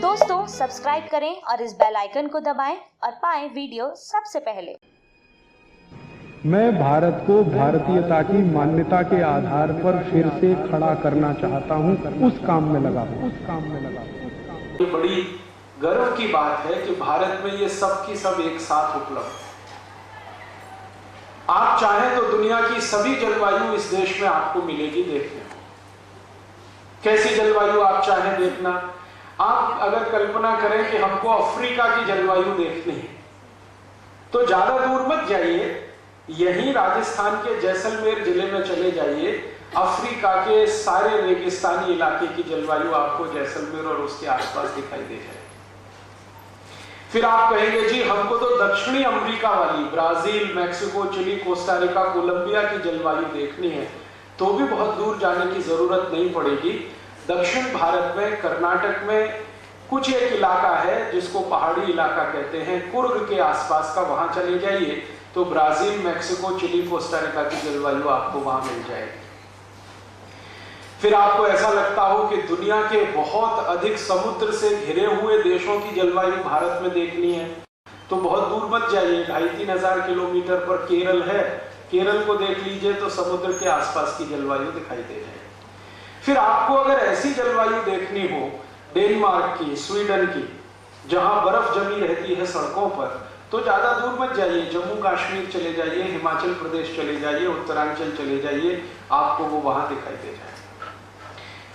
दोस्तों सब्सक्राइब करें और इस बेल आइकन को दबाएं और पाएं वीडियो सबसे पहले। मैं भारत को भारतीयता की मान्यता के आधार पर फिर से खड़ा करना चाहता हूं, उस काम में लगा हूं। ये बड़ी गर्व की बात है कि भारत में ये सब की सब एक साथ उपलब्ध है। आप चाहें तो दुनिया की सभी जलवायु इस देश में आपको मिलेगी देखने को। कैसी जलवायु आप चाहें देखना, आप अगर कल्पना करें कि हमको अफ्रीका की जलवायु देखनी है तो ज्यादा दूर मत जाइए, यहीं राजस्थान के जैसलमेर जिले में चले जाइए। अफ्रीका के सारे रेगिस्तानी इलाके की जलवायु आपको जैसलमेर और उसके आसपास दिखाई दे जाए। फिर आप कहेंगे जी हमको तो दक्षिणी अमेरिका वाली Brazil, Mexico, Chile, Costa Rica, Colombia की जलवायु देखनी है, तो भी बहुत दूर जाने की जरूरत नहीं पड़ेगी। दक्षिण भारत में कर्नाटक में कुछ एक इलाका है जिसको पहाड़ी इलाका कहते हैं, कुर्ग के आसपास का, वहां चले जाइए तो ब्राजील, मैक्सिको, चिली, कोस्टारिका की जलवायु आपको वहां मिल जाएगी। फिर आपको ऐसा लगता हो कि दुनिया के बहुत अधिक समुद्र से घिरे हुए देशों की जलवायु भारत में देखनी है, तो बहुत दूर मत जाइए, 2500-3000 किलोमीटर पर केरल है, केरल को देख लीजिए तो समुद्र के आसपास की जलवायु दिखाई दे जाए। फिर आपको अगर ऐसी जलवायु देखनी हो डेनमार्क की, स्वीडन की, जहां बर्फ जमी रहती है सड़कों पर, तो ज्यादा दूर मत जाइए, जम्मू कश्मीर चले जाइए, हिमाचल प्रदेश चले जाइए, उत्तरांचल चले जाइए, आपको वो वहां दिखाई दे जाए।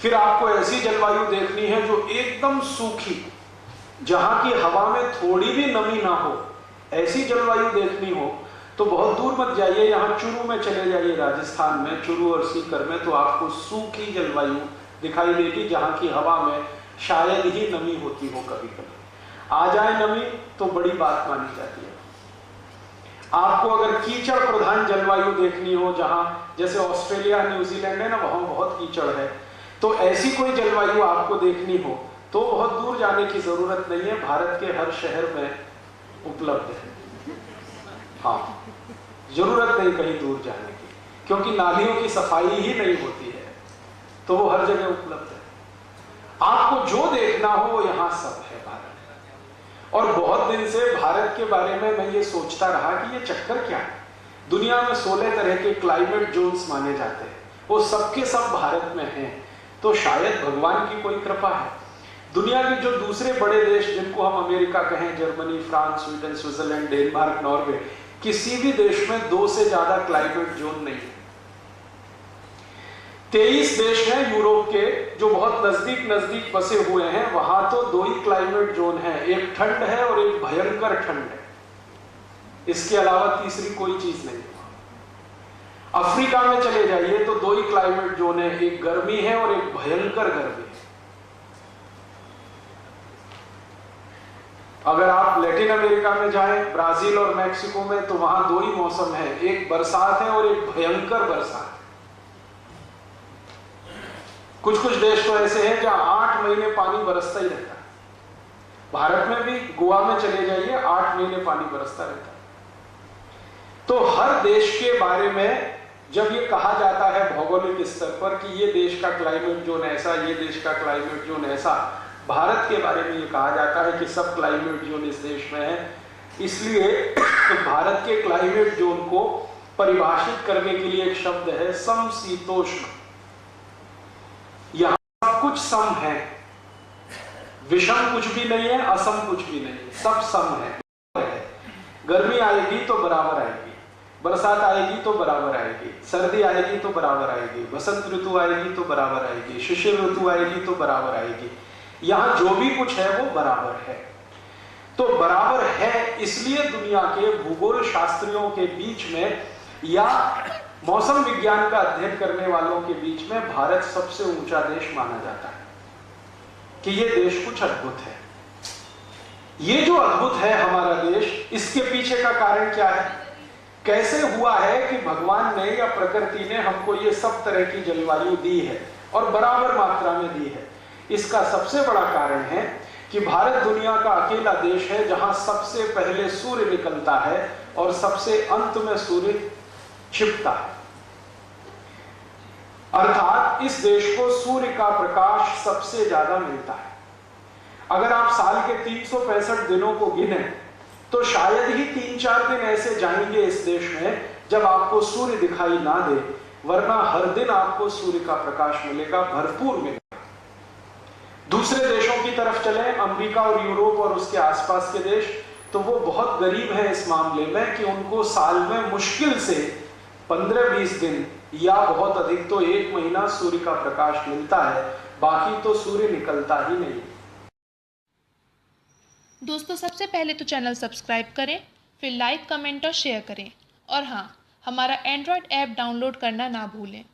फिर आपको ऐसी जलवायु देखनी है जो एकदम सूखी, जहां की हवा में थोड़ी भी नमी ना हो, ऐसी जलवायु देखनी हो तो बहुत दूर मत जाइए, यहाँ चुरू में चले जाइए, राजस्थान में चुरू और सीकर में, तो आपको सूखी जलवायु दिखाई देगी जहां की हवा में शायद ही नमी होती हो, कभी कभी आ जाए नमी तो बड़ी बात मानी जाती है। आपको अगर कीचड़ प्रधान जलवायु देखनी हो, जहां जैसे ऑस्ट्रेलिया, न्यूजीलैंड है ना, वहां बहुत कीचड़ है, तो ऐसी कोई जलवायु आपको देखनी हो तो बहुत दूर जाने की जरूरत नहीं है, भारत के हर शहर में उपलब्ध है। हाँ, जरूरत नहीं कहीं दूर जाने की, क्योंकि नालियों की सफाई ही नहीं होती है, तो वो हर जगह उपलब्ध है। आपको जो देखना हो वो यहां सब है भारत में। और बहुत दिन से भारत के बारे में मैं ये सोचता रहा कि ये चक्कर क्या है। दुनिया में 16 तरह के क्लाइमेट जोन्स माने जाते हैं, वो सबके सब भारत में हैं, तो शायद भगवान की कोई कृपा है। दुनिया के जो दूसरे बड़े देश जिनको हम अमेरिका कहें, Germany, France, Sweden, Switzerland, Denmark, Norway, किसी भी देश में 2 से ज्यादा क्लाइमेट जोन नहीं है। 23 देश हैं यूरोप के जो बहुत नजदीक नजदीक बसे हुए हैं, वहां तो 2 ही क्लाइमेट जोन है, एक ठंड है और एक भयंकर ठंड है, इसके अलावा तीसरी कोई चीज नहीं है। अफ्रीका में चले जाइए तो 2 ही क्लाइमेट जोन है, एक गर्मी है और एक भयंकर गर्मी है। अगर आप लैटिन अमेरिका में जाएं, ब्राजील और मैक्सिको में, तो वहां 2 ही मौसम है, एक बरसात है और एक भयंकर बरसात है। कुछ कुछ देश तो ऐसे हैं जहां 8 महीने पानी बरसता ही रहता है। भारत में भी गोवा में चले जाइए, 8 महीने पानी बरसता रहता है। तो हर देश के बारे में जब ये कहा जाता है भौगोलिक स्तर पर कि ये देश का क्लाइमेट जोन ऐसा, ये देश का क्लाइमेट जोन ऐसा, भारत के बारे में ये कहा जाता है कि सब क्लाइमेट जोन इस देश में है। इसलिए भारत के क्लाइमेट जोन को परिभाषित करने के लिए एक शब्द है समशीतोष्ण। यहां सब कुछ सम है, विषम कुछ भी नहीं है, असम कुछ भी नहीं है, सब सम है। गर्मी आएगी तो बराबर आएगी, बरसात आएगी तो बराबर आएगी, सर्दी आएगी तो बराबर आएगी, बसंत ऋतु आएगी तो बराबर आएगी, शिशिर ऋतु आएगी तो बराबर आएगी। यहां जो भी कुछ है वो बराबर है। तो बराबर है इसलिए दुनिया के भूगोल शास्त्रियों के बीच में या मौसम विज्ञान का अध्ययन करने वालों के बीच में भारत सबसे ऊंचा देश माना जाता है कि ये देश कुछ अद्भुत है। ये जो अद्भुत है हमारा देश, इसके पीछे का कारण क्या है? कैसे हुआ है कि भगवान ने या प्रकृति ने हमको ये सब तरह की जलवायु दी है और बराबर मात्रा में दी है? इसका सबसे बड़ा कारण है कि भारत दुनिया का अकेला देश है जहां सबसे पहले सूर्य निकलता है और सबसे अंत में सूर्य छिपता है। अर्थात इस देश को सूर्य का प्रकाश सबसे ज्यादा मिलता है। अगर आप साल के 365 दिनों को गिने तो शायद ही 3-4 दिन ऐसे जाएंगे इस देश में जब आपको सूर्य दिखाई ना दे, वरना हर दिन आपको सूर्य का प्रकाश मिलेगा, भरपूर मिलेगा। दूसरे देशों की तरफ चले, अमेरिका और यूरोप और उसके आसपास के देश, तो वो बहुत गरीब है इस मामले में कि उनको साल में मुश्किल से 15-20 दिन या बहुत अधिक तो 1 महीना सूर्य का प्रकाश मिलता है, बाकी तो सूर्य निकलता ही नहीं। दोस्तों, सबसे पहले तो चैनल सब्सक्राइब करें, फिर लाइक, कमेंट और शेयर करें, और हाँ, हमारा एंड्रॉयड ऐप डाउनलोड करना ना भूलें।